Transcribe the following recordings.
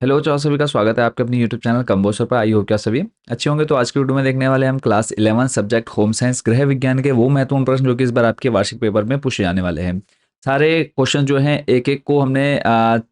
Hello तो आप सभी का स्वागत है आपके अपने यूट्यूब चैनल कंबोसर पर। आई होप क्या सभी अच्छे होंगे। तो आज की वीडियो में देखने वाले हैं हम क्लास 11 सब्जेक्ट होम साइंस गृह विज्ञान के वो महत्वपूर्ण प्रश्न जो कि इस बार आपके वार्षिक पेपर में पूछे जाने वाले हैं। सारे क्वेश्चन जो हैं एक एक को हमने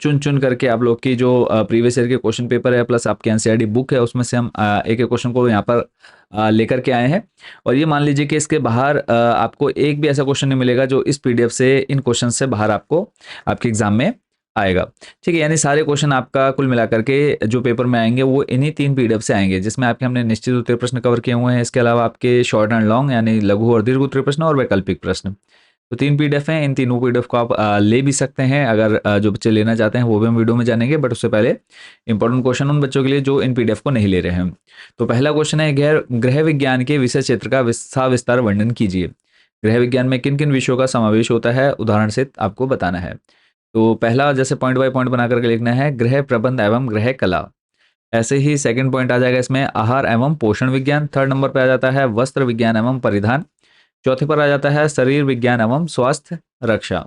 चुन चुन करके आप लोग की जो प्रीवियस ईयर के क्वेश्चन पेपर है प्लस आपके एनसीईआरटी बुक है उसमें से हम एक एक क्वेश्चन को यहाँ पर लेकर के आए हैं। और ये मान लीजिए कि इसके बाहर आपको एक भी ऐसा क्वेश्चन नहीं मिलेगा जो इस पीडीएफ से इन क्वेश्चन से बाहर आपको आपके एग्जाम में आएगा। ठीक है, यानी सारे क्वेश्चन आपका कुल मिलाकर के जो पेपर में आएंगे वो इन्हीं 3 पीडीएफ से आएंगे, जिसमें आपके हमने निश्चित उत्तरीय प्रश्न कवर किए हुए हैं। इसके अलावा आपके शॉर्ट एंड लॉन्ग यानी लघु और दीर्घ उत्तरीय प्रश्न और वैकल्पिक प्रश्न। तो 3 पीडीएफ हैं। इन तीनों पीडीएफ को आप ले भी सकते हैं अगर जो बच्चे लेना चाहते हैं, वो भी हम वीडियो में जानेंगे। बट उससे पहले इंपॉर्टेंट क्वेश्चन उन बच्चों के लिए जो इन पीडीएफ को नहीं ले रहे हैं। तो पहला क्वेश्चन है, गृह विज्ञान के विषय क्षेत्र का विस्तार वर्णन कीजिए। गृह विज्ञान में किन किन विषयों का समावेश होता है, उदाहरण से आपको बताना है। तो पहला जैसे पॉइंट बाय पॉइंट बना करके लिखना है, गृह प्रबंध एवं गृह कला। ऐसे ही सेकंड पॉइंट आ जाएगा इसमें, आहार एवं पोषण विज्ञान। थर्ड नंबर पे आ जाता है वस्त्र विज्ञान एवं परिधान। चौथे पर आ जाता है शरीर विज्ञान एवं स्वास्थ्य रक्षा।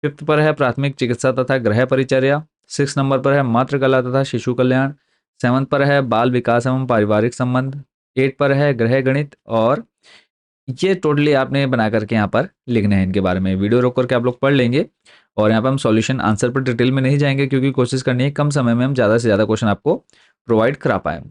फिफ्थ पर है प्राथमिक चिकित्सा तथा गृह परिचर्या। सिक्स नंबर पर है मातृ कला तथा शिशु कल्याण। सेवंथ पर है बाल विकास एवं पारिवारिक संबंध। एट पर है गृह गणित। और ये टोटली आपने बना करके यहाँ पर लिखने हैं। इनके बारे में वीडियो रोक करके आप लोग पढ़ लेंगे। और यहाँ पे हम सॉल्यूशन आंसर पर डिटेल में नहीं जाएंगे क्योंकि कोशिश करनी है कम समय में हम ज़्यादा से ज़्यादा क्वेश्चन आपको प्रोवाइड करा पाए।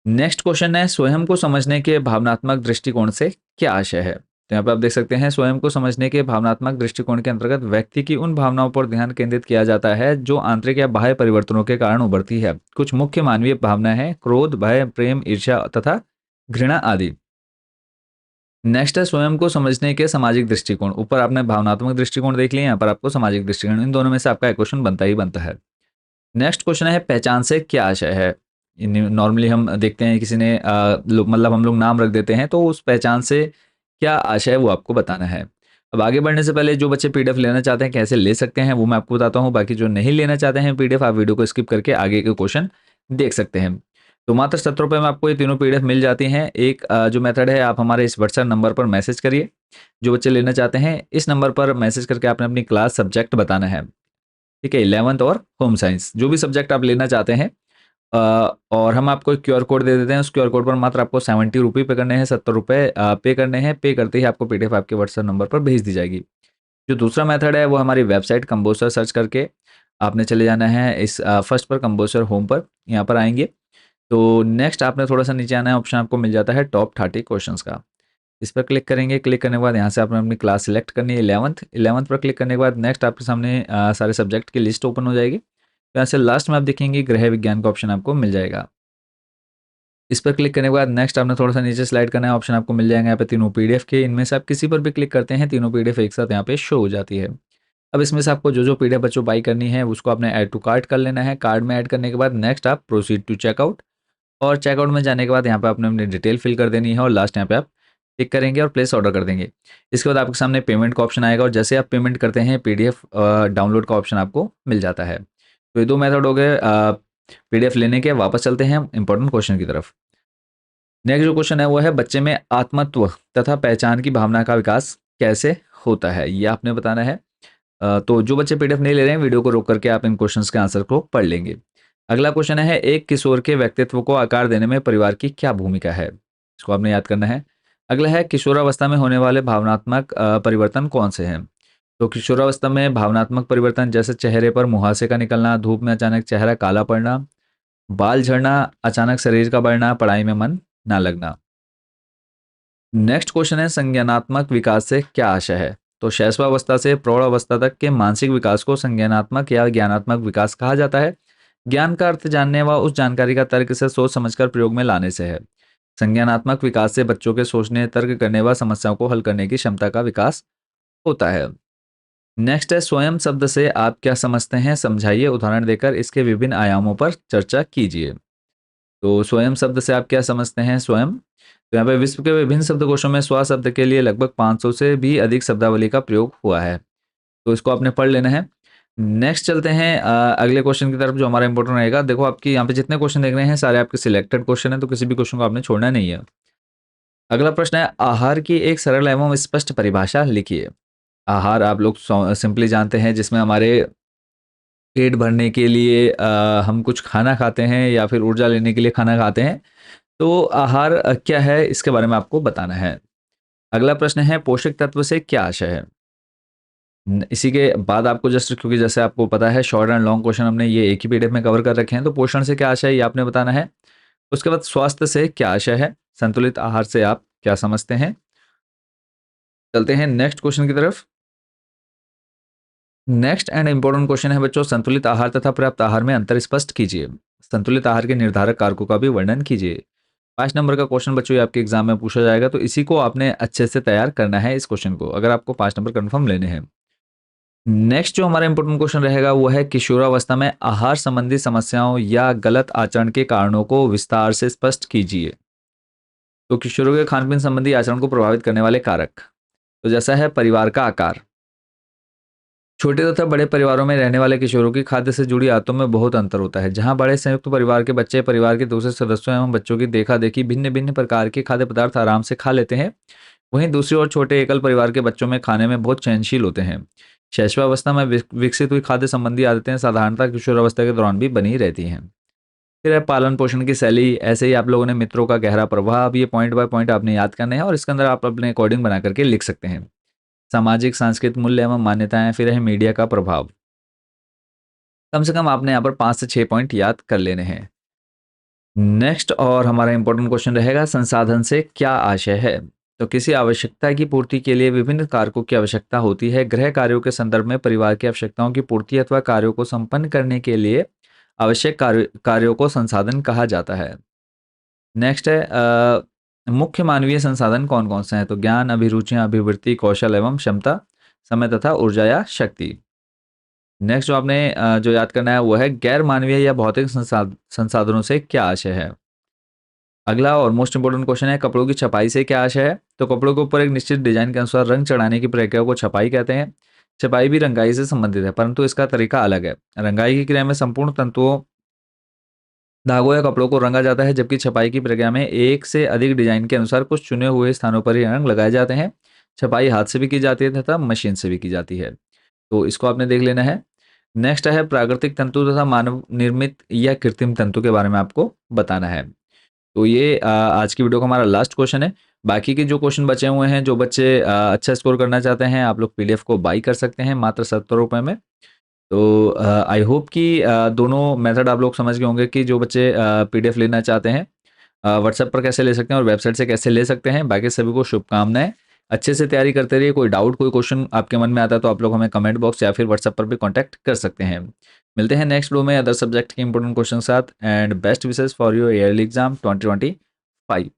नेक्स्ट क्वेश्चन है, स्वयं को समझने के भावनात्मक दृष्टिकोण से क्या आशय है। तो यहाँ पे आप देख सकते हैं, स्वयं को समझने के भावनात्मक दृष्टिकोण के अंतर्गत व्यक्ति की उन भावनाओं पर ध्यान केंद्रित किया जाता है जो आंतरिक या बाह्य परिवर्तनों के कारण उभरती है। कुछ मुख्य मानवीय भावनाएं हैं, क्रोध, भय, प्रेम, ईर्ष्या तथा घृणा आदि। नेक्स्ट है स्वयं को समझने के सामाजिक दृष्टिकोण। ऊपर आपने भावनात्मक दृष्टिकोण देख लिया, यहाँ पर आपको सामाजिक दृष्टिकोण, इन दोनों में से आपका एक क्वेश्चन बनता ही बनता है। नेक्स्ट क्वेश्चन है, पहचान से क्या आशय है। नॉर्मली हम देखते हैं किसी ने मतलब हम लोग नाम रख देते हैं, तो उस पहचान से क्या आशय है वो आपको बताना है। अब आगे बढ़ने से पहले जो बच्चे पीडीएफ लेना चाहते हैं कैसे ले सकते हैं वो मैं आपको बताता हूँ। बाकी जो नहीं लेना चाहते हैं पीडीएफ, आप वीडियो को स्किप करके आगे के क्वेश्चन देख सकते हैं। तो मात्र 70 रुपये में आपको ये तीनों पीडीएफ मिल जाती हैं। एक जो मेथड है, आप हमारे इस व्हाट्सएप नंबर पर मैसेज करिए। जो बच्चे लेना चाहते हैं इस नंबर पर मैसेज करके आपने अपनी क्लास सब्जेक्ट बताना है। ठीक है, 11th और होम साइंस जो भी सब्जेक्ट आप लेना चाहते हैं। और हम आपको एक क्यूआर कोड दे देते हैं। उस क्यूआर कोड पर मात्र आपको 70 रुपये पे करने हैं, 70 रुपये पे करने हैं। पे करते ही आपको पीडीएफ आपके व्हाट्सएप नंबर पर भेज दी जाएगी। जो दूसरा मेथड है वो हमारी वेबसाइट कंपोजर सर्च करके आपने चले जाना है इस फर्स्ट पर, कंपोजर होम पर, यहाँ पर आएंगे। तो नेक्स्ट आपने थोड़ा सा नीचे आना है, ऑप्शन आपको मिल जाता है टॉप 30 क्वेश्चंस का। इस पर क्लिक करेंगे। क्लिक करने के बाद यहाँ से आपने अपनी क्लास सिलेक्ट करनी है 11th पर क्लिक करने के बाद नेक्स्ट आपके सामने सारे सब्जेक्ट की लिस्ट ओपन हो जाएगी। तो यहाँ से लास्ट में आप देखेंगे गृह विज्ञान का ऑप्शन आपको मिल जाएगा। इस पर क्लिक करने के बाद नेक्स्ट आपने थोड़ा सा नीचे स्लाइड करना है, ऑप्शन आपको मिल जाएंगे यहाँ पे तीनों पीडीएफ के। इनमें से आप किसी पर भी क्लिक करते हैं तीनों पीडीएफ एक साथ यहाँ पे शो हो जाती है। अब इसमें से आपको जो जो पीडीएफ बच्चों बाई करनी है उसको आपने ऐड टू कार्ट कर लेना है। कार्ड में ऐड करने के बाद नेक्स्ट आप प्रोसीड टू चेकआउट। और चेकआउट में जाने के बाद यहाँ पे आपने अपनी डिटेल फिल कर देनी है और लास्ट यहाँ पे आप टिक करेंगे और प्लेस ऑर्डर कर देंगे। इसके बाद आपके सामने पेमेंट का ऑप्शन आएगा और जैसे आप पेमेंट करते हैं पीडीएफ डाउनलोड का ऑप्शन आपको मिल जाता है। तो ये दो मेथड हो गए पीडीएफ लेने के। वापस चलते हैं इंपॉर्टेंट क्वेश्चन की तरफ। नेक्स्ट जो क्वेश्चन है वो है, बच्चे में आत्मत्व तथा पहचान की भावना का विकास कैसे होता है, ये आपने बताना है। तो जो बच्चे पीडीएफ नहीं ले रहे हैं वीडियो को रोक करके आप इन क्वेश्चंस के आंसर को पढ़ लेंगे। अगला क्वेश्चन है, एक किशोर के व्यक्तित्व को आकार देने में परिवार की क्या भूमिका है, इसको आपने याद करना है। अगला है, किशोरावस्था में होने वाले भावनात्मक परिवर्तन कौन से हैं। तो किशोरावस्था में भावनात्मक परिवर्तन जैसे चेहरे पर मुहासे का निकलना, धूप में अचानक चेहरा काला पड़ना, बाल झड़ना, अचानक शरीर का बढ़ना, पढ़ाई में मन ना लगना। नेक्स्ट क्वेश्चन है, संज्ञानात्मक विकास से क्या आशय है। तो शैशवावस्था से प्रौढ़ अवस्था तक के मानसिक विकास को संज्ञानात्मक या ज्ञानात्मक विकास कहा जाता है। ज्ञान का अर्थ जानने व उस जानकारी का तर्क से सोच समझकर प्रयोग में लाने से है। संज्ञानात्मक विकास से बच्चों के सोचने, तर्क करने व समस्याओं को हल करने की क्षमता का विकास होता है। नेक्स्ट है, स्वयं शब्द से आप क्या समझते हैं, समझाइए, उदाहरण देकर इसके विभिन्न आयामों पर चर्चा कीजिए। तो स्वयं शब्द से आप क्या समझते हैं, स्वयं। तो यहाँ पे विश्व के विभिन्न शब्दकोशों में स्व शब्द के लिए लगभग 500 से भी अधिक शब्दावली का प्रयोग हुआ है। तो इसको आपने पढ़ लेना है। नेक्स्ट चलते हैं अगले क्वेश्चन की तरफ जो हमारा इंपॉर्टेंट रहेगा। देखो आपकी यहाँ पे जितने क्वेश्चन देख रहे हैं सारे आपके सिलेक्टेड क्वेश्चन है, तो किसी भी क्वेश्चन को आपने छोड़ना नहीं है। अगला प्रश्न है, आहार की एक सरल एवं स्पष्ट परिभाषा लिखिए। आहार आप लोग सिंपली जानते हैं जिसमें हमारे पेट भरने के लिए हम कुछ खाना खाते हैं या फिर ऊर्जा लेने के लिए खाना खाते हैं। तो आहार क्या है, इसके बारे में आपको बताना है। अगला प्रश्न है, पोषक तत्व से क्या आशय है? इसी के बाद आपको जस्ट, क्योंकि जैसे आपको पता है शॉर्ट एंड लॉन्ग क्वेश्चन हमने ये एक ही पीडीएफ में कवर कर रखे हैं, तो पोषण से क्या आशय है ये आपने बताना है। उसके बाद स्वास्थ्य से क्या आशय है, संतुलित आहार से आप क्या समझते हैं। चलते हैं नेक्स्ट क्वेश्चन की तरफ। नेक्स्ट एंड इंपॉर्टेंट क्वेश्चन है बच्चों, संतुलित आहार तथा पर्याप्त आहार में अंतर स्पष्ट कीजिए। संतुलित आहार के निर्धारक कारकों का भी वर्णन कीजिए। 5 नंबर का क्वेश्चन बच्चों ये आपके एग्जाम में पूछा जाएगा, तो इसी को आपने अच्छे से तैयार करना है इस क्वेश्चन को, अगर आपको 5 नंबर कंफर्म लेने हैं। नेक्स्ट जो हमारा इंपॉर्टेंट क्वेश्चन रहेगा वो है, किशोरावस्था में आहार संबंधी समस्याओं या गलत आचरण के कारणों को विस्तार से स्पष्ट कीजिए। तो किशोरों के खान पीन संबंधी आचरण को प्रभावित करने वाले कारक, तो जैसा है परिवार का आकार। छोटे तथा बड़े परिवारों में रहने वाले किशोरों की खाद्य से जुड़ी आदतों में बहुत अंतर होता है। जहां बड़े संयुक्त परिवार के बच्चे परिवार के दूसरे सदस्यों एवं बच्चों की देखा देखी भिन्न भिन्न प्रकार के खाद्य पदार्थ आराम से खा लेते हैं, वहीं दूसरी ओर छोटे एकल परिवार के बच्चों में खाने में बहुत चयनशील होते हैं। शैशवावस्था में विकसित हुई खाद्य संबंधी आदतें साधारणतः किशोरावस्था के दौरान भी बनी रहती हैं। फिर है पालन पोषण की शैली, ऐसे ही आप लोगों ने मित्रों का गहरा प्रभाव, ये पॉइंट बाय पॉइंट आपने याद करने हैं और इसके अंदर आप अपने अकॉर्डिंग बना करके लिख सकते हैं। सामाजिक सांस्कृतिक मूल्य एवं मान्यताएं, फिर है मीडिया का प्रभाव। कम से कम आपने यहाँ पर 5 से 6 पॉइंट याद कर लेने हैं। नेक्स्ट और हमारा इंपॉर्टेंट क्वेश्चन रहेगा, संसाधन से क्या आशय है? तो किसी आवश्यकता की पूर्ति के लिए विभिन्न कारकों की आवश्यकता होती है। गृह कार्यों के संदर्भ में परिवार की आवश्यकताओं की पूर्ति अथवा कार्यों को संपन्न करने के लिए आवश्यक कार्यों को संसाधन कहा जाता है। नेक्स्ट है, मुख्य मानवीय संसाधन कौन कौन से हैं? तो ज्ञान, अभिरुचियां, अभिवृत्ति, कौशल एवं क्षमता, समय तथा ऊर्जा या शक्ति। नेक्स्ट जो आपने जो याद करना है वो है, गैर मानवीय या भौतिक संसाधनों से क्या आशय है? अगला और मोस्ट इंपोर्टेंट क्वेश्चन है, कपड़ों की छपाई से क्या आशय है? तो कपड़ों के ऊपर एक निश्चित डिजाइन के अनुसार रंग चढ़ाने की प्रक्रिया को छपाई कहते हैं। छपाई भी रंगाई से संबंधित है, परंतु इसका तरीका अलग है। रंगाई की क्रिया में संपूर्ण तंतुओं, धागों या कपड़ों को रंगा जाता है, जबकि छपाई की प्रक्रिया में एक से अधिक डिजाइन के अनुसार कुछ चुने हुए स्थानों पर ही रंग लगाए जाते हैं। छपाई हाथ से भी की जाती है तथा मशीन से भी की जाती है। तो इसको आपने देख लेना है। नेक्स्ट है, प्राकृतिक तंतु तथा मानव निर्मित या कृत्रिम तंतु के बारे में आपको बताना है। तो ये आज की वीडियो का हमारा लास्ट क्वेश्चन है। बाकी के जो क्वेश्चन बचे हुए हैं, जो बच्चे अच्छा स्कोर करना चाहते हैं, आप लोग पीडीएफ को बाई कर सकते हैं मात्र 70 रुपये में। तो आई होप कि दोनों मेथड आप लोग समझ गए होंगे कि जो बच्चे पीडीएफ लेना चाहते हैं व्हाट्सएप पर कैसे ले सकते हैं और वेबसाइट से कैसे ले सकते हैं। बाकी सभी को शुभकामनाएं, अच्छे से तैयारी करते रहिए। कोई डाउट, कोई क्वेश्चन आपके मन में आता है तो आप लोग हमें कमेंट बॉक्स या फिर व्हाट्सएप पर भी कॉन्टैक्ट कर सकते हैं। मिलते हैं नेक्स्ट वीडियो में अदर सब्जेक्ट के इंपॉर्टेंट क्वेश्चन के साथ, and best wishes for your yearly exam 2025।